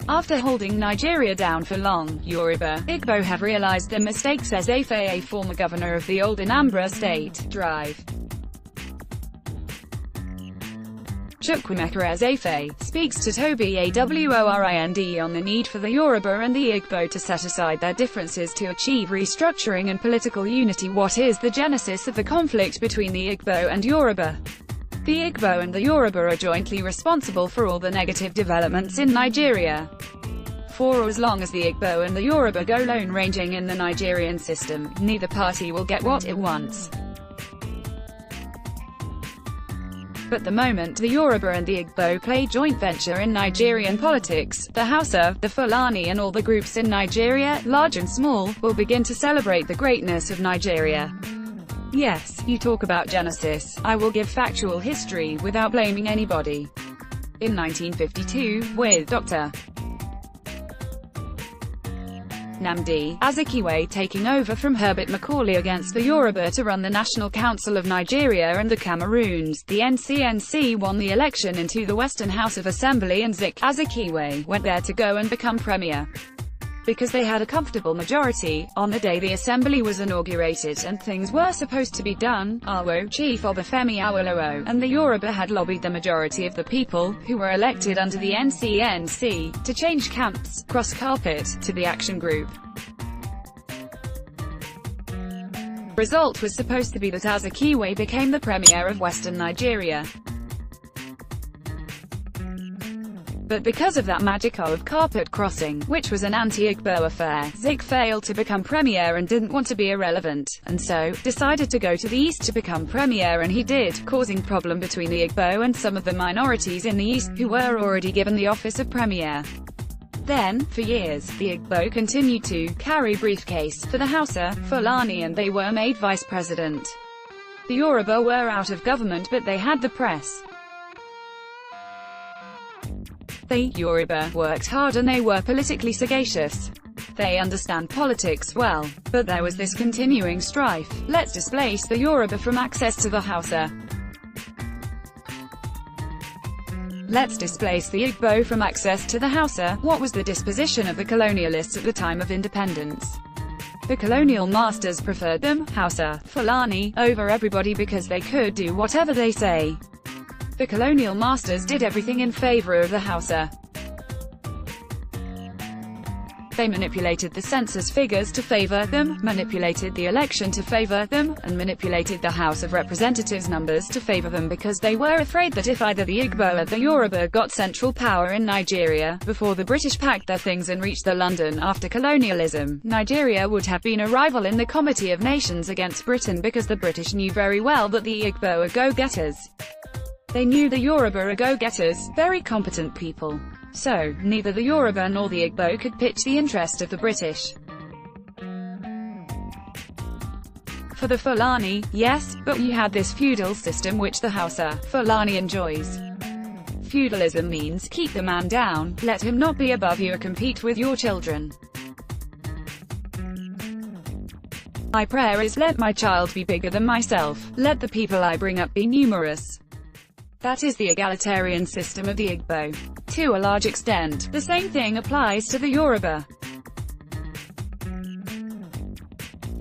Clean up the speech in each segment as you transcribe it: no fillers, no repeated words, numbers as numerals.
After holding Nigeria down for long, Yoruba, Igbo have realized their mistakes. Ezeife, a former governor of the old Anambra state, Drive. Chukwuemeka Ezeife, speaks to Toby Aworind on the need for the Yoruba and the Igbo to set aside their differences to achieve restructuring and political unity. What is the genesis of the conflict between the Igbo and Yoruba? The Igbo and the Yoruba are jointly responsible for all the negative developments in Nigeria. For as long as the Igbo and the Yoruba go lone-ranging in the Nigerian system, neither party will get what it wants. But the moment the Yoruba and the Igbo play joint venture in Nigerian politics, the Hausa, the Fulani and all the groups in Nigeria, large and small, will begin to celebrate the greatness of Nigeria. Yes, you talk about genesis, I will give factual history without blaming anybody. In 1952, with Dr. Nnamdi Azikiwe taking over from Herbert Macaulay against the Yoruba to run the National Council of Nigeria and the Cameroons, the NCNC won the election into the Western House of Assembly and Zik Azikiwe went there to go and become premier. Because they had a comfortable majority, on the day the assembly was inaugurated and things were supposed to be done, Awo, Chief Obafemi Awolowo, and the Yoruba had lobbied the majority of the people, who were elected under the NCNC, to change camps, cross carpet, to the action group. Result was supposed to be that Azikiwe became the premier of Western Nigeria. But because of that magic of carpet crossing, which was an anti-Igbo affair, Zik failed to become premier and didn't want to be irrelevant, and so, decided to go to the east to become premier, and he did, causing problem between the Igbo and some of the minorities in the east, who were already given the office of premier. Then, for years, the Igbo continued to carry briefcase for the Hausa, Fulani, and they were made vice president. The Yoruba were out of government but they had the press. The Yoruba worked hard and they were politically sagacious. They understand politics well. But there was this continuing strife. Let's displace the Yoruba from access to the Hausa. Let's displace the Igbo from access to the Hausa. What was the disposition of the colonialists at the time of independence? The colonial masters preferred them, Hausa, Fulani, over everybody because they could do whatever they say. The colonial masters did everything in favor of the Hausa. They manipulated the census figures to favor them, manipulated the election to favor them, and manipulated the House of Representatives numbers to favor them because they were afraid that if either the Igbo or the Yoruba got central power in Nigeria, before the British packed their things and reached the London after colonialism, Nigeria would have been a rival in the Committee of Nations against Britain because the British knew very well that the Igbo are go-getters. They knew the Yoruba are go-getters, very competent people. So, neither the Yoruba nor the Igbo could pitch the interest of the British. For the Fulani, yes, but you had this feudal system which the Hausa, Fulani enjoys. Feudalism means, keep the man down, let him not be above you or compete with your children. My prayer is let my child be bigger than myself, let the people I bring up be numerous. That is the egalitarian system of the Igbo. To a large extent, the same thing applies to the Yoruba.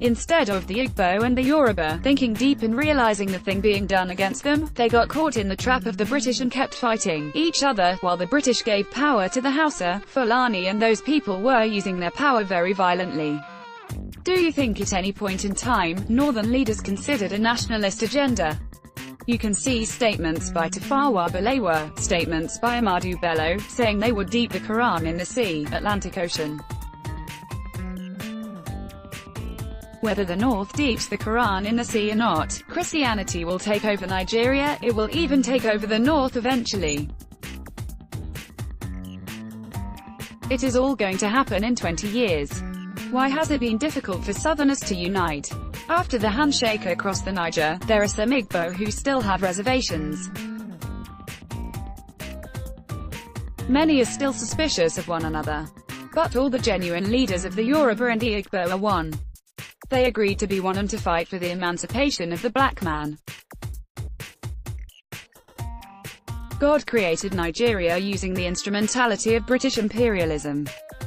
Instead of the Igbo and the Yoruba thinking deep and realizing the thing being done against them, they got caught in the trap of the British and kept fighting each other, while the British gave power to the Hausa, Fulani, and those people were using their power very violently. Do you think at any point in time, northern leaders considered a nationalist agenda? You can see statements by Tafawa Balewa, statements by Ahmadu Bello, saying they would deep the Quran in the sea, Atlantic Ocean. Whether the North deeps the Quran in the sea or not, Christianity will take over Nigeria, it will even take over the North eventually. It is all going to happen in 20 years. Why has it been difficult for Southerners to unite? After the handshake across the Niger, there are some Igbo who still have reservations. Many are still suspicious of one another. But all the genuine leaders of the Yoruba and the Igbo are one. They agreed to be one and to fight for the emancipation of the black man. God created Nigeria using the instrumentality of British imperialism.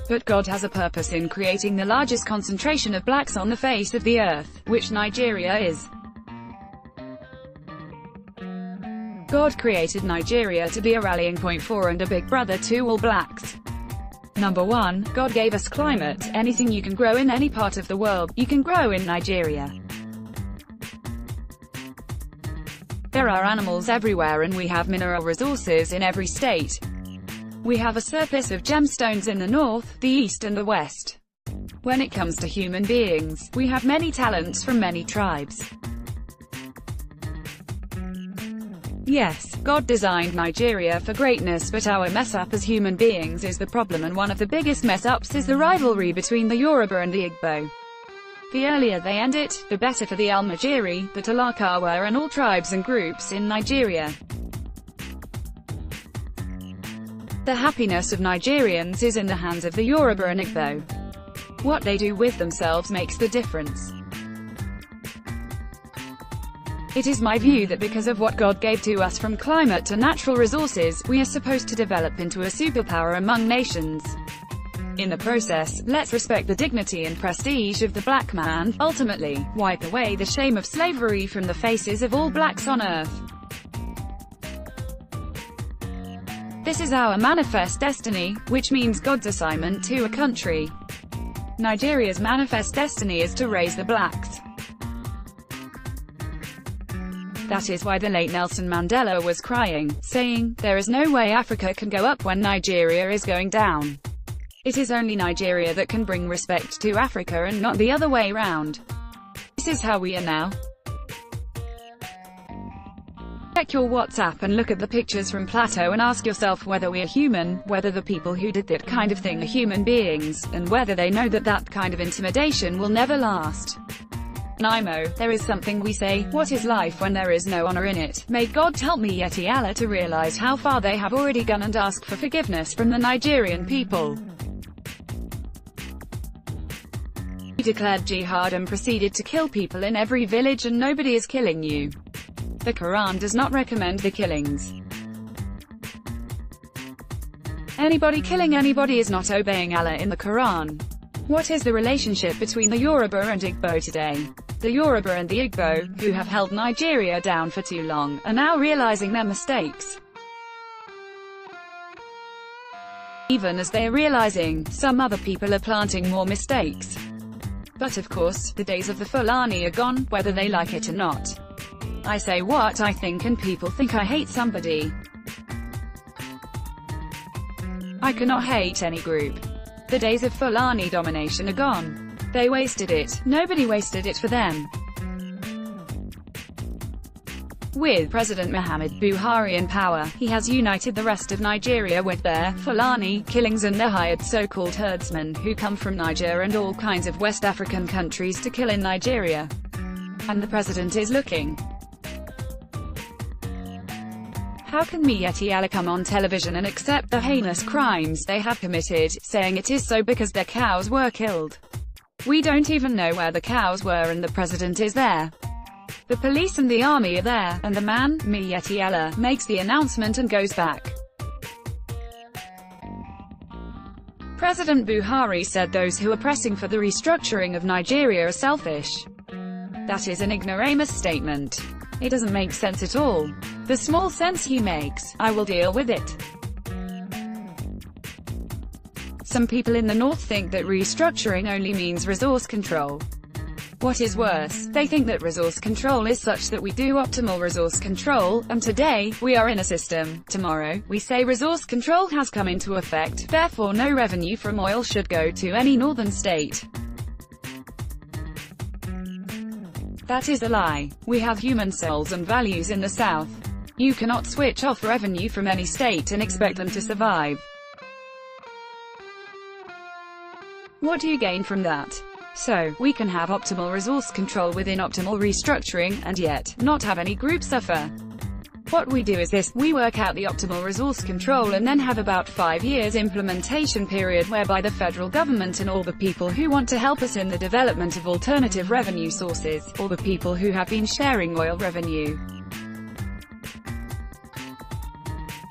But God has a purpose in creating the largest concentration of blacks on the face of the earth, which Nigeria is. God created Nigeria to be a rallying point for and a big brother to all blacks. Number 1. God gave us climate. Anything you can grow in any part of the world, you can grow in Nigeria. There are animals everywhere and we have mineral resources in every state. We have a surplus of gemstones in the north, the east and the west. When it comes to human beings, we have many talents from many tribes. Yes, God designed Nigeria for greatness, but our mess-up as human beings is the problem, and one of the biggest mess-ups is the rivalry between the Yoruba and the Igbo. The earlier they end it, the better for the Almajiri, the Talakawa and all tribes and groups in Nigeria. The happiness of Nigerians is in the hands of the Yoruba and Igbo. What they do with themselves makes the difference. It is my view that because of what God gave to us from climate to natural resources, we are supposed to develop into a superpower among nations. In the process, let's respect the dignity and prestige of the black man, ultimately, wipe away the shame of slavery from the faces of all blacks on earth. This is our manifest destiny, which means God's assignment to a country. Nigeria's manifest destiny is to raise the blacks. That is why the late Nelson Mandela was crying, saying, "There is no way Africa can go up when Nigeria is going down." It is only Nigeria that can bring respect to Africa and not the other way round. This is how we are now. Check your WhatsApp and look at the pictures from Plateau and ask yourself whether we are human, whether the people who did that kind of thing are human beings, and whether they know that that kind of intimidation will never last. Nimo, there is something we say, what is life when there is no honor in it? May God help me Yeti Allah to realize how far they have already gone and ask for forgiveness from the Nigerian people. You declared jihad and proceeded to kill people in every village and nobody is killing you. The Quran does not recommend the killings. Anybody killing anybody is not obeying Allah in the Quran. What is the relationship between the Yoruba and Igbo today? The Yoruba and the Igbo, who have held Nigeria down for too long, are now realizing their mistakes. Even as they are realizing, some other people are planting more mistakes. But of course, the days of the Fulani are gone, whether they like it or not. I say what I think and people think I hate somebody. I cannot hate any group. The days of Fulani domination are gone. They wasted it, nobody wasted it for them. With President Muhammad Buhari in power, he has united the rest of Nigeria with their Fulani killings and their hired so-called herdsmen, who come from Niger and all kinds of West African countries to kill in Nigeria. And the president is looking. How can Yeti Allah come on television and accept the heinous crimes they have committed, saying it is so because their cows were killed? We don't even know where the cows were and the president is there. The police and the army are there, and the man, Yeti Allah, makes the announcement and goes back. President Buhari said those who are pressing for the restructuring of Nigeria are selfish. That is an ignoramus statement. It doesn't make sense at all. The small sense he makes, I will deal with it. Some people in the north think that restructuring only means resource control. What is worse, they think that resource control is such that we do optimal resource control, and today, we are in a system. Tomorrow, we say resource control has come into effect, therefore no revenue from oil should go to any northern state. That is a lie. We have human souls and values in the south. You cannot switch off revenue from any state and expect them to survive. What do you gain from that? So, we can have optimal resource control within optimal restructuring, and yet, not have any group suffer. What we do is this, we work out the optimal resource control and then have about 5 years implementation period whereby the federal government and all the people who want to help us in the development of alternative revenue sources, all the people who have been sharing oil revenue,